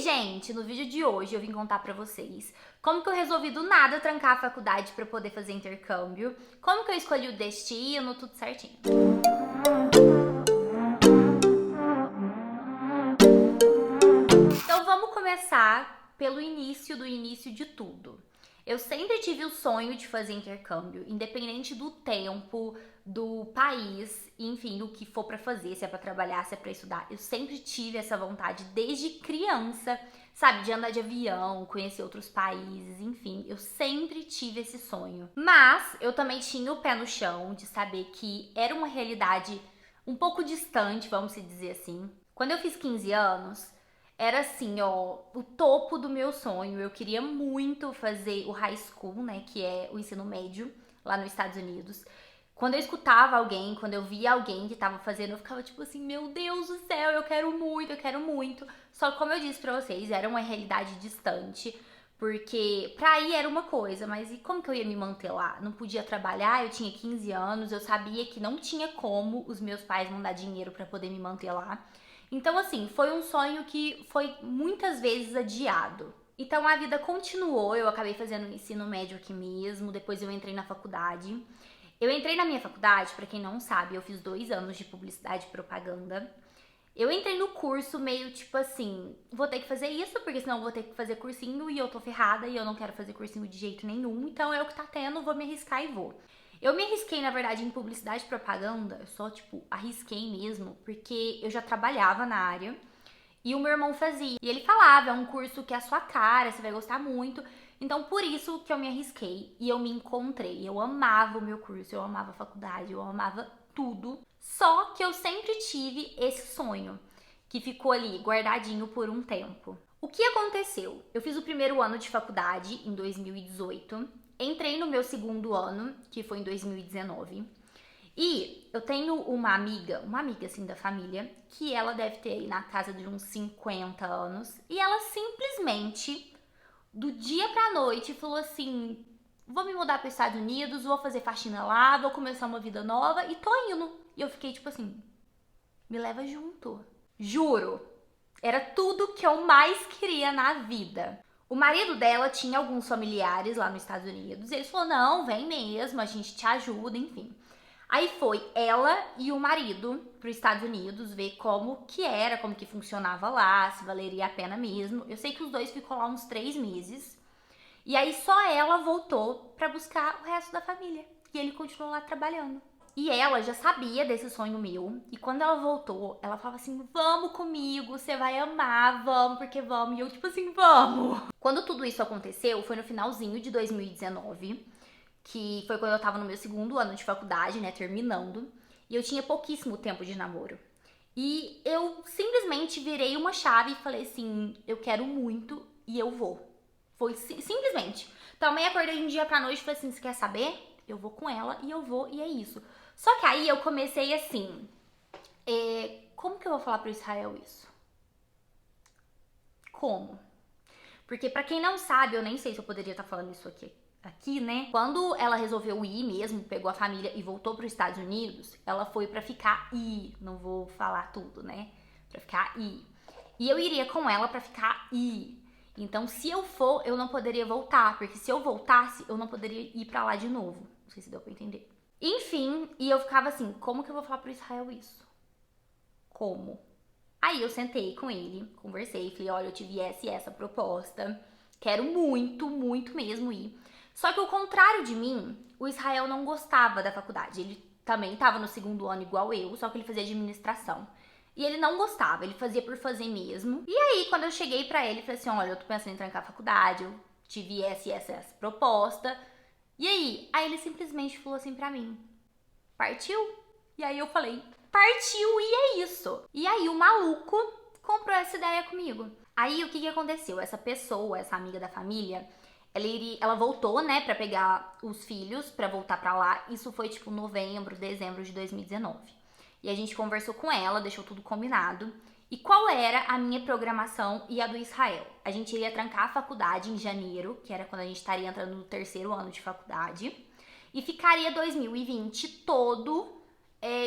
gente! No vídeo de hoje eu vim contar pra vocês como que eu resolvi do nada trancar a faculdade pra poder fazer intercâmbio, como que eu escolhi o destino, tudo certinho. Então vamos começar pelo início do início de tudo. Eu sempre tive o sonho de fazer intercâmbio, independente do tempo, do país, enfim, do que for pra fazer, se é pra trabalhar, se é pra estudar. Eu sempre tive essa vontade desde criança, sabe, de andar de avião, conhecer outros países, enfim, eu sempre tive esse sonho. Mas eu também tinha o pé no chão de saber que era uma realidade um pouco distante, vamos dizer assim. Quando eu fiz 15 anos, era assim, ó, o topo do meu sonho. Eu queria muito fazer o high school, né, que é o ensino médio lá nos Estados Unidos. Quando eu escutava alguém, quando eu via alguém que tava fazendo, eu ficava tipo assim, meu Deus do céu, eu quero muito, eu quero muito. Só que como eu disse pra vocês, era uma realidade distante, porque pra ir era uma coisa, mas e como que eu ia me manter lá? Não podia trabalhar, eu tinha 15 anos, eu sabia que não tinha como os meus pais mandar dinheiro pra poder me manter lá. Então, assim, foi um sonho que foi muitas vezes adiado. Então, a vida continuou, eu acabei fazendo ensino médio aqui mesmo, depois eu entrei na faculdade. Eu entrei na minha faculdade, pra quem não sabe, eu fiz 2 anos de publicidade e propaganda. Eu entrei no curso meio tipo assim, vou ter que fazer isso, porque senão eu vou ter que fazer cursinho e eu tô ferrada e eu não quero fazer cursinho de jeito nenhum, então é o que tá tendo, vou me arriscar e vou. Eu me arrisquei, na verdade, em publicidade e propaganda, eu só, tipo, arrisquei mesmo, porque eu já trabalhava na área e o meu irmão fazia. E ele falava, é um curso que é a sua cara, você vai gostar muito. Então, por isso que eu me arrisquei e eu me encontrei. Eu amava o meu curso, eu amava a faculdade, eu amava tudo. Só que eu sempre tive esse sonho, que ficou ali guardadinho por um tempo. O que aconteceu? Eu fiz o primeiro ano de faculdade em 2018. Entrei no meu segundo ano, que foi em 2019. E eu tenho uma amiga assim da família, que ela deve ter aí na casa de uns 50 anos, e ela simplesmente, do dia pra noite, falou assim: vou me mudar para os Estados Unidos, vou fazer faxina lá, vou começar uma vida nova e tô indo. E eu fiquei tipo assim: me leva junto. Juro, era tudo que eu mais queria na vida. O marido dela tinha alguns familiares lá nos Estados Unidos. E eles falaram, não, vem mesmo, a gente te ajuda, enfim. Aí foi ela e o marido para os Estados Unidos ver como que era, como que funcionava lá, se valeria a pena mesmo. Eu sei que os dois ficou lá uns 3 meses. E aí só ela voltou para buscar o resto da família. E ele continuou lá trabalhando. E ela já sabia desse sonho meu. E quando ela voltou, ela falava assim: vamos comigo, você vai amar, vamos, porque vamos. E eu, tipo assim, vamos. Quando tudo isso aconteceu, foi no finalzinho de 2019, que foi quando eu tava no meu segundo ano de faculdade, né, terminando. E eu tinha pouquíssimo tempo de namoro. E eu simplesmente virei uma chave e falei assim: eu quero muito e eu vou. Foi simplesmente. Também acordei um dia pra noite e falei assim: você quer saber? Eu vou com ela e eu vou e é isso. Só que aí eu comecei assim, como que eu vou falar pro Israel isso? Como? Porque pra quem não sabe, eu nem sei se eu poderia estar falando isso aqui, né? Quando ela resolveu ir mesmo, pegou a família e voltou para os Estados Unidos, ela foi pra ficar aí. Não vou falar tudo, né? Pra ficar aí. E eu iria com ela pra ficar aí. Então, se eu for, eu não poderia voltar, porque se eu voltasse, eu não poderia ir pra lá de novo. Não sei se deu pra entender. Enfim, e eu ficava assim, como que eu vou falar pro Israel isso? Como? Aí eu sentei com ele, conversei, falei, olha, eu tive essa e essa proposta, quero muito, muito mesmo ir. Só que ao contrário de mim, o Israel não gostava da faculdade. Ele também estava no segundo ano igual eu, só que ele fazia administração. E ele não gostava, ele fazia por fazer mesmo. E aí, quando eu cheguei pra ele, falei assim, olha, eu tô pensando em trancar a faculdade, eu tive essa e essa proposta. E aí? Aí ele simplesmente falou assim pra mim, partiu? E aí eu falei, partiu e é isso. E aí o maluco comprou essa ideia comigo. Aí o que aconteceu? Essa pessoa, essa amiga da família, ela voltou, né, pra pegar os filhos, pra voltar pra lá. Isso foi tipo novembro, dezembro de 2019. E a gente conversou com ela, deixou tudo combinado. E qual era a minha programação e a do Israel? A gente iria trancar a faculdade em janeiro, que era quando a gente estaria entrando no terceiro ano de faculdade. E ficaria 2020 todo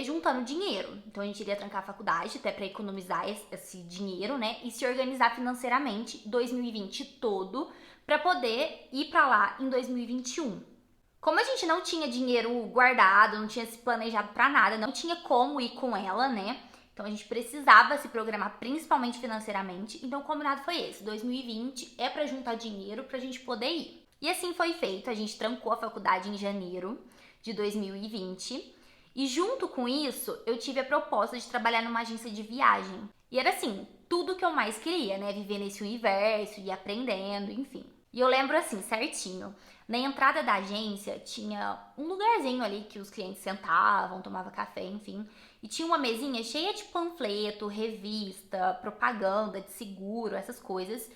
juntando dinheiro. Então a gente iria trancar a faculdade até para economizar esse dinheiro, né? E se organizar financeiramente 2020 todo para poder ir para lá em 2021. Como a gente não tinha dinheiro guardado, não tinha se planejado para nada, não tinha como ir com ela, né? Então a gente precisava se programar principalmente financeiramente. Então o combinado foi esse: 2020 é para juntar dinheiro pra gente poder ir. E assim foi feito. A gente trancou a faculdade em janeiro de 2020. E junto com isso, eu tive a proposta de trabalhar numa agência de viagem. E era assim, tudo que eu mais queria, né? Viver nesse universo, ir aprendendo, enfim. E eu lembro assim, certinho, na entrada da agência tinha um lugarzinho ali que os clientes sentavam, tomavam café, enfim. E tinha uma mesinha cheia de panfleto, revista, propaganda de seguro, essas coisas.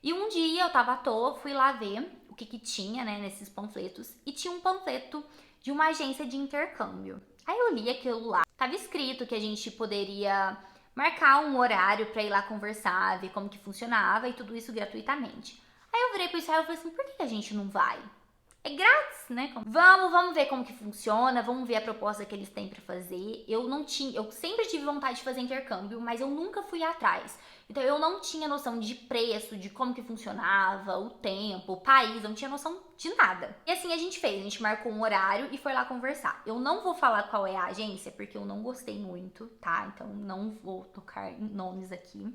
E um dia eu tava à toa, fui lá ver o que tinha, né, nesses panfletos. E tinha um panfleto de uma agência de intercâmbio. Aí eu li aquilo lá, tava escrito que a gente poderia marcar um horário pra ir lá conversar, ver como que funcionava e tudo isso gratuitamente. Aí eu virei pro Israel e falei assim, por que a gente não vai? É grátis, né? Vamos ver como que funciona, vamos ver a proposta que eles têm pra fazer. Eu sempre tive vontade de fazer intercâmbio, mas eu nunca fui atrás. Então eu não tinha noção de preço, de como que funcionava, o tempo, o país, eu não tinha noção de nada. E assim a gente marcou um horário e foi lá conversar. Eu não vou falar qual é a agência, porque eu não gostei muito, tá? Então não vou tocar em nomes aqui.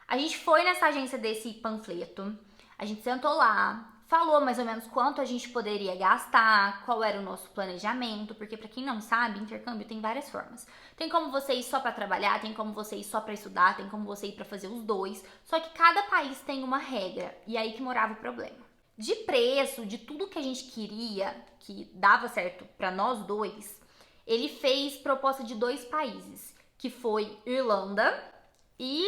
A gente foi nessa agência desse panfleto, a gente sentou lá, falou mais ou menos quanto a gente poderia gastar, qual era o nosso planejamento, porque pra quem não sabe, intercâmbio tem várias formas. Tem como você ir só pra trabalhar, tem como você ir só pra estudar, tem como você ir pra fazer os dois, só que cada país tem uma regra, e aí que morava o problema. De preço, de tudo que a gente queria, que dava certo pra nós dois, ele fez proposta de 2 países, que foi Irlanda e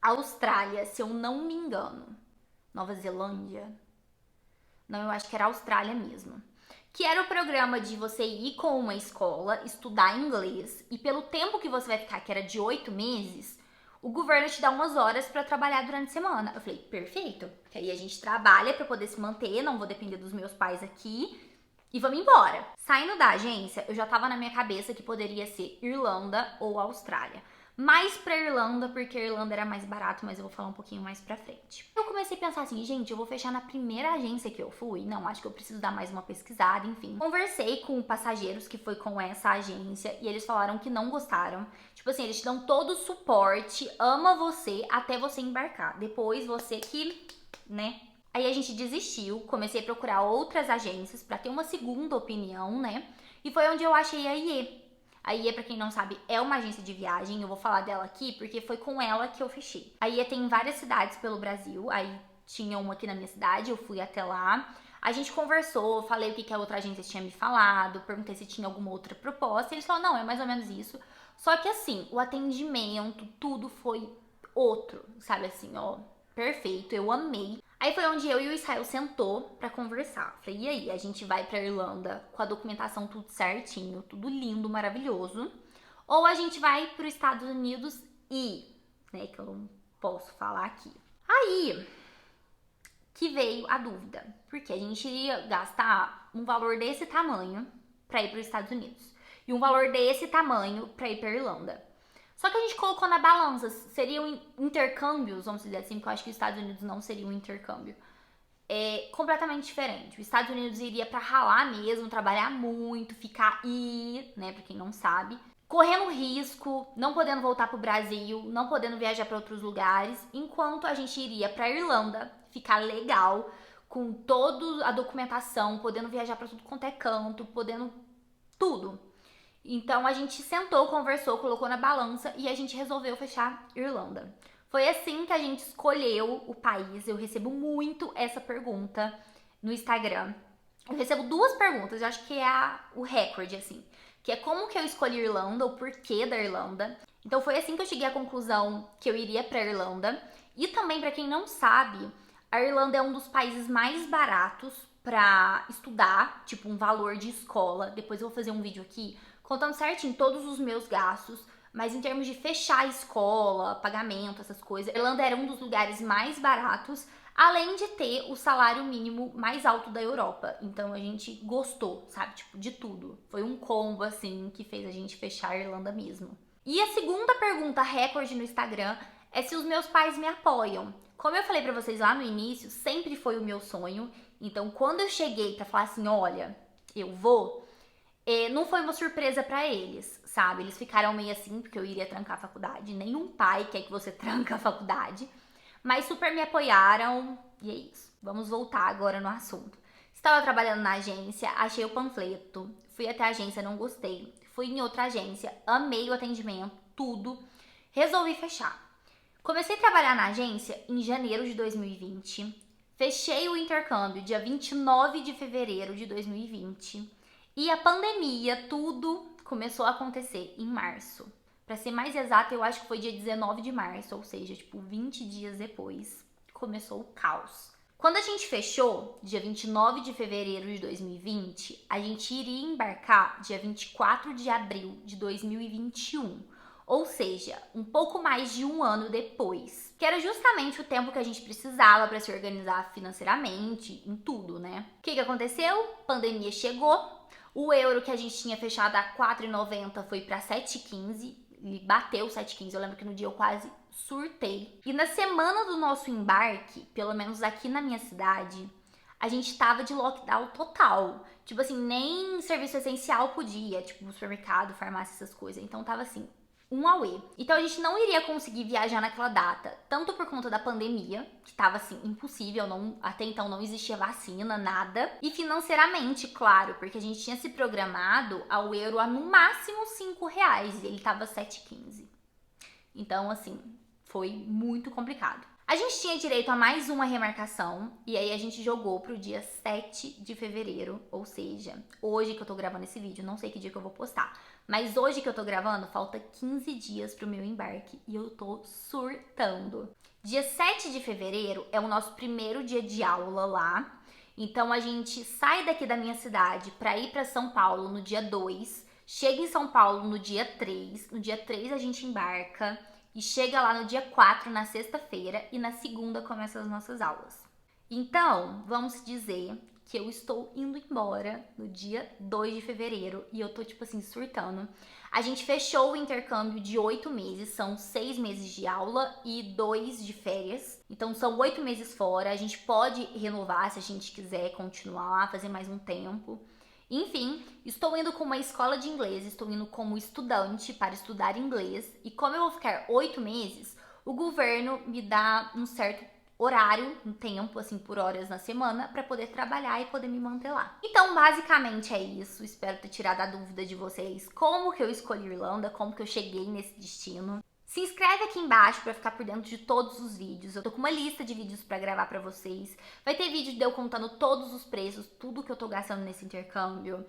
Austrália, se eu não me engano. Nova Zelândia? Não, eu acho que era Austrália mesmo. Que era o programa de você ir com uma escola, estudar inglês, e pelo tempo que você vai ficar, que era de 8 meses, o governo te dá umas horas pra trabalhar durante a semana. Eu falei, perfeito, que aí a gente trabalha pra poder se manter, não vou depender dos meus pais aqui, e vamos embora. Saindo da agência, eu já tava na minha cabeça que poderia ser Irlanda ou Austrália. Mais pra Irlanda, porque a Irlanda era mais barato, mas eu vou falar um pouquinho mais pra frente. Eu comecei a pensar assim, gente, eu vou fechar na primeira agência que eu fui? Não, acho que eu preciso dar mais uma pesquisada, enfim. Conversei com passageiros que foi com essa agência e eles falaram que não gostaram. Tipo assim, eles te dão todo o suporte, ama você até você embarcar. Depois você que, né? Aí a gente desistiu, comecei a procurar outras agências pra ter uma segunda opinião, né? E foi onde eu achei a IE. A IE, pra quem não sabe, é uma agência de viagem. Eu vou falar dela aqui porque foi com ela que eu fechei. A IE tem várias cidades pelo Brasil. Aí tinha uma aqui na minha cidade, eu fui até lá. A gente conversou, falei o que a outra agência tinha me falado, perguntei se tinha alguma outra proposta. E eles falaram, não, é mais ou menos isso. Só que assim, o atendimento, tudo foi outro, sabe assim, ó, perfeito, eu amei. Aí foi onde eu e o Israel sentou pra conversar. Falei, e aí, a gente vai pra Irlanda com a documentação tudo certinho, tudo lindo, maravilhoso, ou a gente vai pros Estados Unidos e, né, que eu não posso falar aqui. Aí que veio a dúvida, porque a gente iria gastar um valor desse tamanho pra ir pros Estados Unidos e um valor desse tamanho pra ir pra Irlanda. Só que a gente colocou na balança, seriam intercâmbios, vamos dizer assim, porque eu acho que os Estados Unidos não seria um intercâmbio. É completamente diferente. Os Estados Unidos iria pra ralar mesmo, trabalhar muito, ficar aí, né, pra quem não sabe, correndo risco, não podendo voltar pro Brasil, não podendo viajar pra outros lugares, enquanto a gente iria pra Irlanda, ficar legal, com toda a documentação, podendo viajar pra tudo quanto é canto, podendo tudo. Então a gente sentou, conversou, colocou na balança e a gente resolveu fechar Irlanda. Foi assim que a gente escolheu o país. Eu recebo muito essa pergunta no Instagram. Eu recebo 2 perguntas, eu acho que é o recorde, assim. Que é como que eu escolhi Irlanda, o porquê da Irlanda. Então foi assim que eu cheguei à conclusão que eu iria pra Irlanda. E também, pra quem não sabe, a Irlanda é um dos países mais baratos pra estudar, tipo um valor de escola. Depois eu vou fazer um vídeo aqui contando certinho todos os meus gastos, mas em termos de fechar a escola, pagamento, essas coisas, a Irlanda era um dos lugares mais baratos, além de ter o salário mínimo mais alto da Europa. Então a gente gostou, sabe? Tipo, de tudo. Foi um combo, assim, que fez a gente fechar a Irlanda mesmo. E a segunda pergunta recorde no Instagram é se os meus pais me apoiam. Como eu falei pra vocês lá no início, sempre foi o meu sonho. Então, quando eu cheguei pra falar assim, olha, eu vou, não foi uma surpresa pra eles, sabe? Eles ficaram meio assim, porque eu iria trancar a faculdade. Nenhum pai quer que você tranque a faculdade. Mas super me apoiaram e é isso. Vamos voltar agora no assunto. Estava trabalhando na agência, achei o panfleto, fui até a agência, não gostei. Fui em outra agência, amei o atendimento, tudo. Resolvi fechar. Comecei a trabalhar na agência em janeiro de 2020. Fechei o intercâmbio dia 29 de fevereiro de 2020. E a pandemia, tudo começou a acontecer em março. Pra ser mais exato, eu acho que foi dia 19 de março, ou seja, tipo 20 dias depois, começou o caos. Quando a gente fechou, dia 29 de fevereiro de 2020, a gente iria embarcar dia 24 de abril de 2021. Ou seja, um pouco mais de um ano depois. Que era justamente o tempo que a gente precisava para se organizar financeiramente, em tudo, né? O que aconteceu? Pandemia chegou, o euro que a gente tinha fechado a 4,90 foi para 7,15, e bateu 7,15. Eu lembro que no dia eu quase surtei. E na semana do nosso embarque, pelo menos aqui na minha cidade, a gente tava de lockdown total. Tipo assim, nem serviço essencial podia, tipo supermercado, farmácia, essas coisas. Então tava assim, um auê. Então a gente não iria conseguir viajar naquela data, tanto por conta da pandemia, que tava assim, impossível, até então não existia vacina, nada, e financeiramente, claro, porque a gente tinha se programado ao euro a no máximo R$5, e ele tava 7,15. Então, assim, foi muito complicado. A gente tinha direito a mais uma remarcação, e aí a gente jogou pro dia 7 de fevereiro, ou seja, hoje que eu tô gravando esse vídeo, não sei que dia que eu vou postar, mas hoje que eu tô gravando, falta 15 dias pro meu embarque e eu tô surtando. Dia 7 de fevereiro é o nosso primeiro dia de aula lá, então a gente sai daqui da minha cidade pra ir pra São Paulo no dia 2, chega em São Paulo no dia 3, no dia 3 a gente embarca, e chega lá no dia 4, na sexta-feira, e na segunda começam as nossas aulas. Então, vamos dizer que eu estou indo embora no dia 2 de fevereiro e eu tô, tipo assim, surtando. A gente fechou o intercâmbio de 8 meses, são 6 meses de aula e 2 de férias. Então, são 8 meses fora, a gente pode renovar se a gente quiser continuar, fazer mais um tempo. Enfim, estou indo com uma escola de inglês, estou indo como estudante para estudar inglês. E como eu vou ficar 8 meses, o governo me dá um certo horário, um tempo, assim, por horas na semana, para poder trabalhar e poder me manter lá. Então, basicamente é isso. Espero ter tirado a dúvida de vocês como que eu escolhi Irlanda, como que eu cheguei nesse destino. Se inscreve aqui embaixo pra ficar por dentro de todos os vídeos. Eu tô com uma lista de vídeos pra gravar pra vocês. Vai ter vídeo de eu contando todos os preços, tudo que eu tô gastando nesse intercâmbio.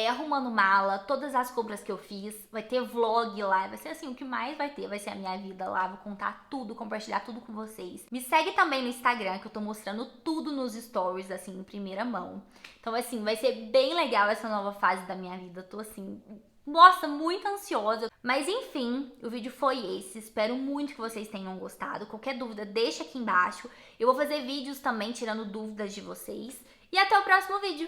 Arrumando mala, todas as compras que eu fiz. Vai ter vlog lá, vai ser assim, o que mais vai ter vai ser a minha vida lá. Vou contar tudo, compartilhar tudo com vocês. Me segue também no Instagram, que eu tô mostrando tudo nos stories, assim, em primeira mão. Então, assim, vai ser bem legal essa nova fase da minha vida. Eu tô, assim, nossa, muito ansiosa. Mas enfim, o vídeo foi esse. Espero muito que vocês tenham gostado. Qualquer dúvida, deixa aqui embaixo. Eu vou fazer vídeos também tirando dúvidas de vocês. E até o próximo vídeo.